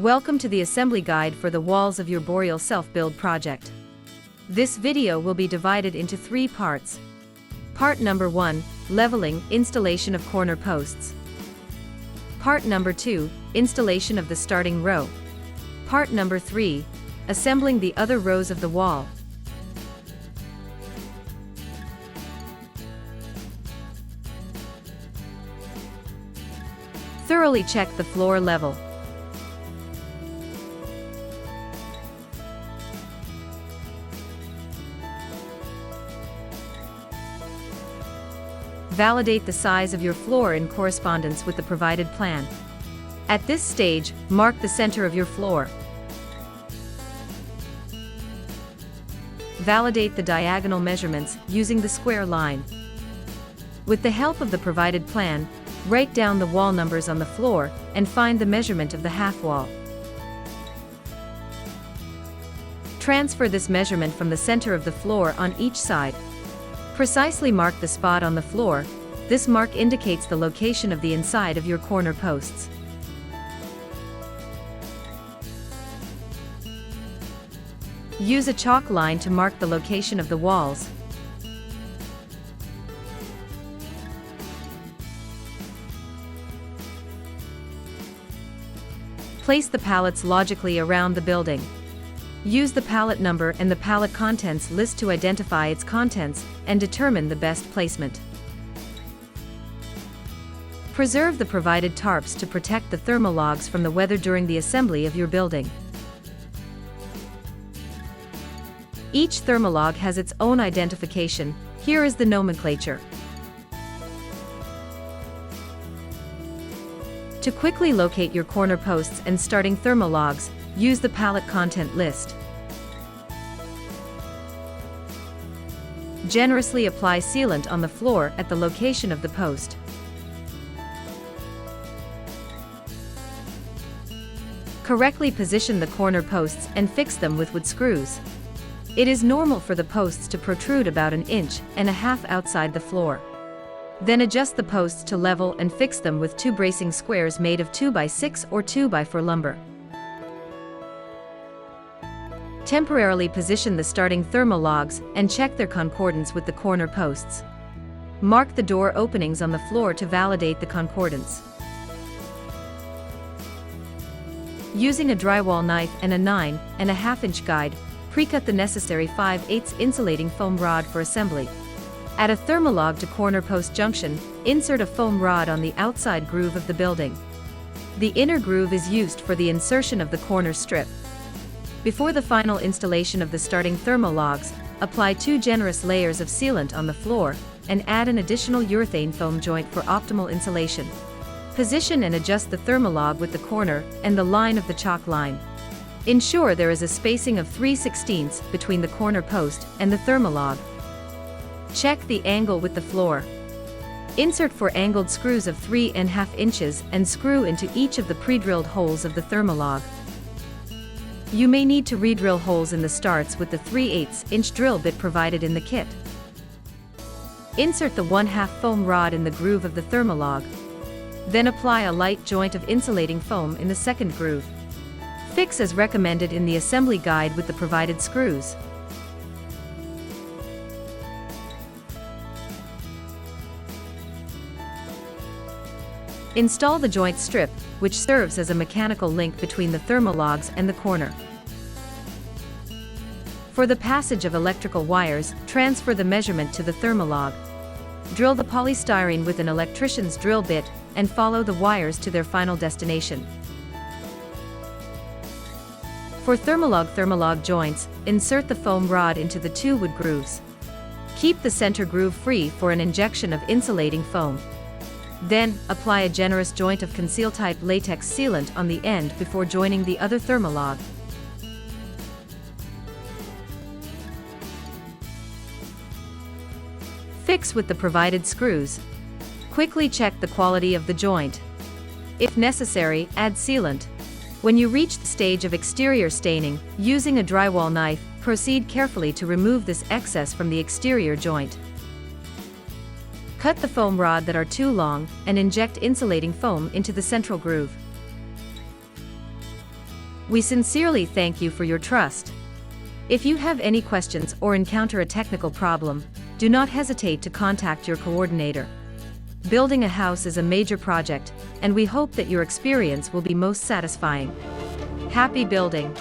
Welcome to the assembly guide for the walls of your Boreal self-build project. This video will be divided into 3 parts. Part number 1, leveling, installation of corner posts. Part number 2, installation of the starting row. Part number 3, assembling the other rows of the wall. Thoroughly check the floor level. Validate the size of your floor in correspondence with the provided plan. At this stage, mark the center of your floor. Validate the diagonal measurements using the square line. With the help of the provided plan, write down the wall numbers on the floor and find the measurement of the half wall. Transfer this measurement from the center of the floor on each side. Precisely mark the spot on the floor. This mark indicates the location of the inside of your corner posts. Use a chalk line to mark the location of the walls. Place the pallets logically around the building. Use the pallet number and the pallet contents list to identify its contents and determine the best placement. Preserve the provided tarps to protect the thermologs from the weather during the assembly of your building. Each thermolog has its own identification. Here is the nomenclature. To quickly locate your corner posts and starting thermologs, use the pallet content list. Generously apply sealant on the floor at the location of the post. Correctly position the corner posts and fix them with wood screws. It is normal for the posts to protrude about 1.5 inches outside the floor. Then adjust the posts to level and fix them with 2 bracing squares made of 2x6 or 2x4 lumber. Temporarily position the starting thermologs and check their concordance with the corner posts. Mark the door openings on the floor to validate the concordance. Using a drywall knife and a 9.5-inch guide, pre-cut the necessary 5/8 insulating foam rod for assembly. At a thermolog to corner post junction, insert a foam rod on the outside groove of the building. The inner groove is used for the insertion of the corner strip. Before the final installation of the starting thermologs, apply 2 generous layers of sealant on the floor, and add an additional urethane foam joint for optimal insulation. Position and adjust the thermolog with the corner and the line of the chalk line. Ensure there is a spacing of 3/16 between the corner post and the thermolog. Check the angle with the floor. Insert 4 angled screws of 3.5 inches and screw into each of the pre-drilled holes of the thermolog. You may need to re-drill holes in the starts with the 3/8-inch drill bit provided in the kit. Insert the 1/2 foam rod in the groove of the thermolog. Then apply a light joint of insulating foam in the second groove. Fix as recommended in the assembly guide with the provided screws. Install the joint strip, which serves as a mechanical link between the thermologs and the corner. For the passage of electrical wires, transfer the measurement to the thermolog. Drill the polystyrene with an electrician's drill bit, and follow the wires to their final destination. For thermolog joints, insert the foam rod into the 2 wood grooves. Keep the center groove free for an injection of insulating foam. Then, apply a generous joint of conceal-type latex sealant on the end before joining the other thermolog. Fix with the provided screws. Quickly check the quality of the joint. If necessary, add sealant. When you reach the stage of exterior staining, using a drywall knife, proceed carefully to remove this excess from the exterior joint. Cut the foam rod that are too long, and inject insulating foam into the central groove. We sincerely thank you for your trust. If you have any questions or encounter a technical problem, do not hesitate to contact your coordinator. Building a house is a major project, and we hope that your experience will be most satisfying. Happy building!